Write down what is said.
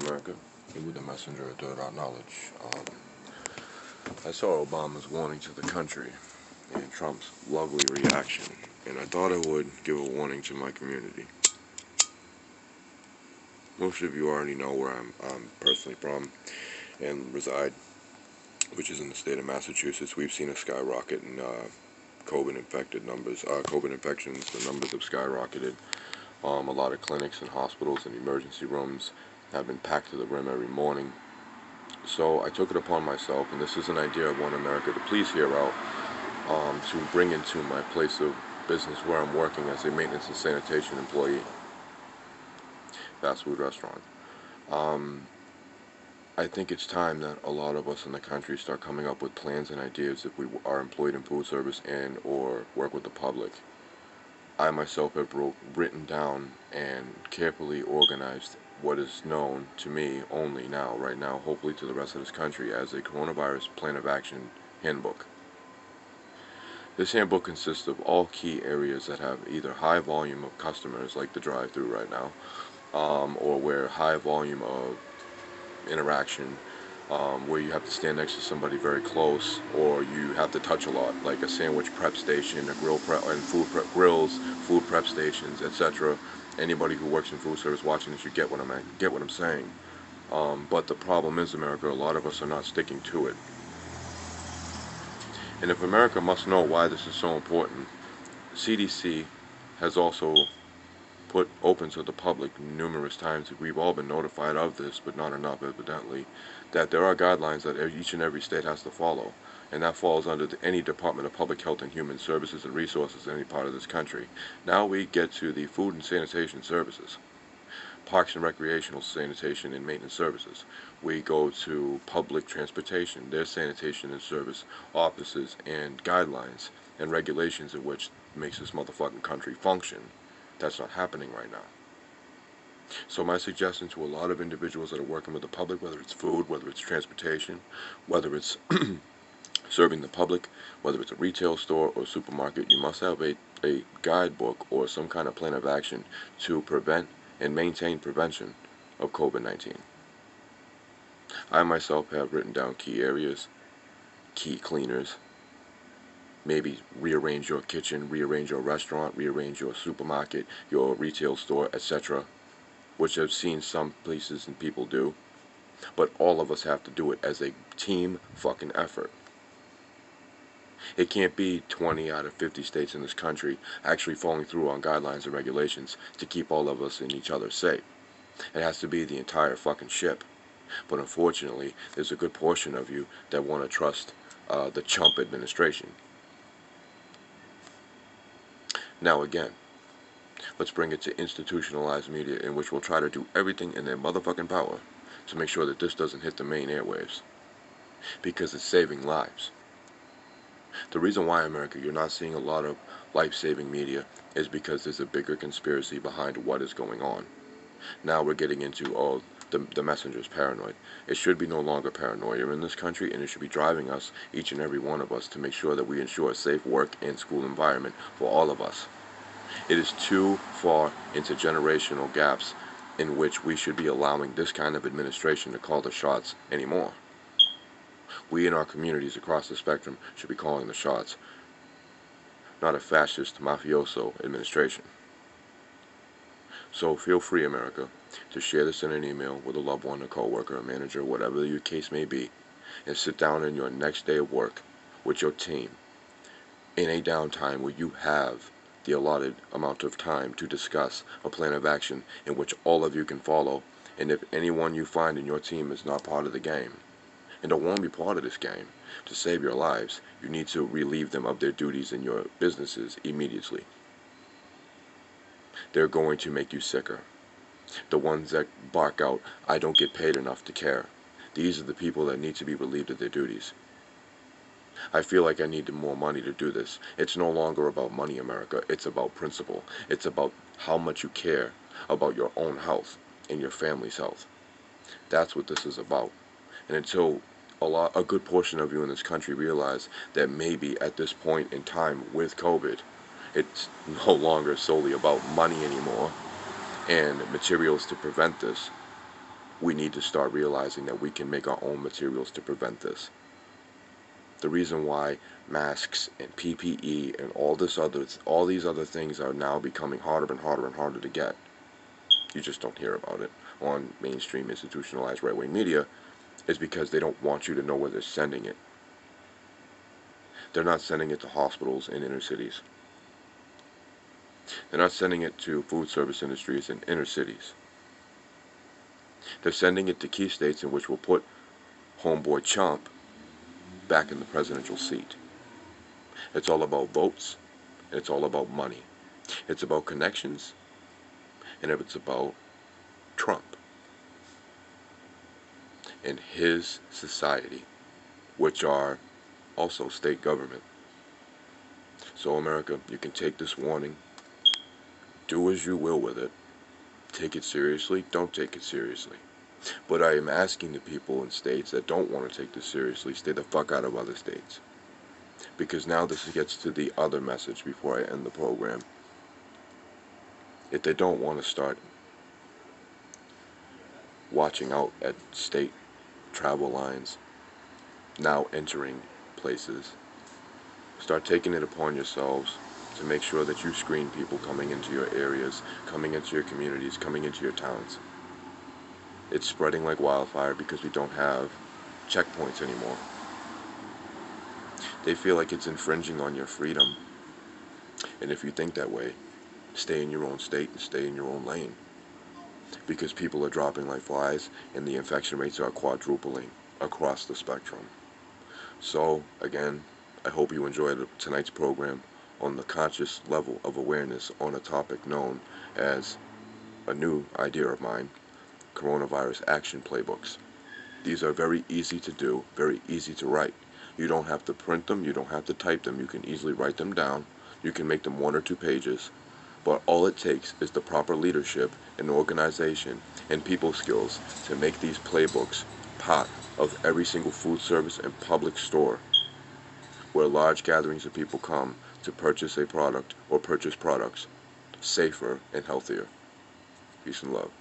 America. Here with the messenger of dirt knowledge. I saw Obama's warning to the country and Trump's lovely reaction, and I thought I would give a warning to my community. Most of you already know where I'm personally from and reside, which is in the state of Massachusetts. We've seen a skyrocket in COVID-infected numbers. COVID infections, the numbers have skyrocketed. A lot of clinics and hospitals and emergency rooms have been packed to the rim every morning. So I took it upon myself, and this is an idea I want America to please hear out, to bring into my place of business where I'm working as a maintenance and sanitation employee, fast food restaurant. I think it's time that a lot of us in the country start coming up with plans and ideas if we are employed in food service and or work with the public. I myself have written down and carefully organized what is known to me only now, right now, hopefully to the rest of this country, as a coronavirus plan of action handbook. This handbook consists of all key areas that have either high volume of customers, like the drive-thru right now, or where high volume of interaction, where you have to stand next to somebody very close, or you have to touch a lot, like a sandwich prep station, a grill prep, and food prep grills, food prep stations, etc. Anybody who works in food service watching this, you get what I'm saying. But the problem is, America, a lot of us are not sticking to it. And if America must know why this is so important, CDC has also put open to the public numerous times. We've all been notified of this, but not enough, evidently, that there are guidelines that each and every state has to follow, and that falls under any Department of Public Health and Human Services and Resources in any part of this country. Now we get to the food and sanitation services, parks and recreational sanitation and maintenance services. We go to public transportation, their sanitation and service offices and guidelines and regulations of which makes this motherfucking country function. That's not happening right now. So my suggestion to a lot of individuals that are working with the public, whether it's food, whether it's transportation, whether it's serving the public, whether it's a retail store or supermarket, you must have a guidebook or some kind of plan of action to prevent and maintain prevention of COVID-19. I myself have written down key areas, key cleaners, maybe rearrange your kitchen, rearrange your restaurant, rearrange your supermarket, your retail store, etc., which I've seen some places and people do, but all of us have to do it as a team fucking effort. It can't be 20 out of 50 states in this country actually following through on guidelines and regulations to keep all of us and each other safe. It has to be the entire fucking ship. But unfortunately, there's a good portion of you that want to trust the chump administration. Now again, let's bring it to institutionalized media, in which we'll try to do everything in their motherfucking power to make sure that this doesn't hit the main airwaves, because it's saving lives. The reason why, America, you're not seeing a lot of life-saving media is because there's a bigger conspiracy behind what is going on. Now we're getting into, the messenger's paranoid. It should be no longer paranoia in this country, and it should be driving us, each and every one of us, to make sure that we ensure a safe work and school environment for all of us. It is too far into generational gaps in which we should be allowing this kind of administration to call the shots anymore. We in our communities across the spectrum should be calling the shots, not a fascist, mafioso administration. So feel free, America, to share this in an email with a loved one, a coworker, a manager, whatever your case may be, and sit down in your next day of work with your team in a downtime where you have the allotted amount of time to discuss a plan of action in which all of you can follow. And if anyone you find in your team is not part of the game and don't want to be part of this game, to save your lives, you need to relieve them of their duties in your businesses immediately. They're going to make you sicker. The ones that bark out, "I don't get paid enough to care," these are the people that need to be relieved of their duties. I feel like I need more money to do this. It's no longer about money, America. It's about principle. It's about how much you care about your own health and your family's health. That's what this is about. And until a good portion of you in this country realize that maybe at this point in time with COVID, it's no longer solely about money anymore and materials to prevent this, we need to start realizing that we can make our own materials to prevent this. The reason why masks and PPE and all these other things are now becoming harder and harder and harder to get. You just don't hear about it on mainstream institutionalized right-wing media, is because they don't want you to know where they're sending it. They're not sending it to hospitals in inner cities. They're not sending it to food service industries in inner cities. They're sending it to key states in which will put homeboy Trump back in the presidential seat. It's all about votes, and it's all about money. It's about connections, and it's about Trump and his society, which are also state government. So America, you can take this warning, do as you will with it, take it seriously, don't take it seriously. But I am asking the people in states that don't want to take this seriously, stay the fuck out of other states. Because now this gets to the other message before I end the program. If they don't want to start watching out at state travel lines, now entering places, start taking it upon yourselves to make sure that you screen people coming into your areas, coming into your communities, coming into your towns. It's spreading like wildfire because we don't have checkpoints anymore. They feel like it's infringing on your freedom. And if you think that way, stay in your own state and stay in your own lane. Because people are dropping like flies and the infection rates are quadrupling across the spectrum. So, again, I hope you enjoyed tonight's program on the conscious level of awareness on a topic known as a new idea of mine, coronavirus action playbooks. These are very easy to do, very easy to write. You don't have to print them, you don't have to type them, you can easily write them down. You can make them 1 or 2 pages, but all it takes is the proper leadership and organization and people skills to make these playbooks part of every single food service and public store where large gatherings of people come to purchase a product or purchase products safer and healthier. Peace and love.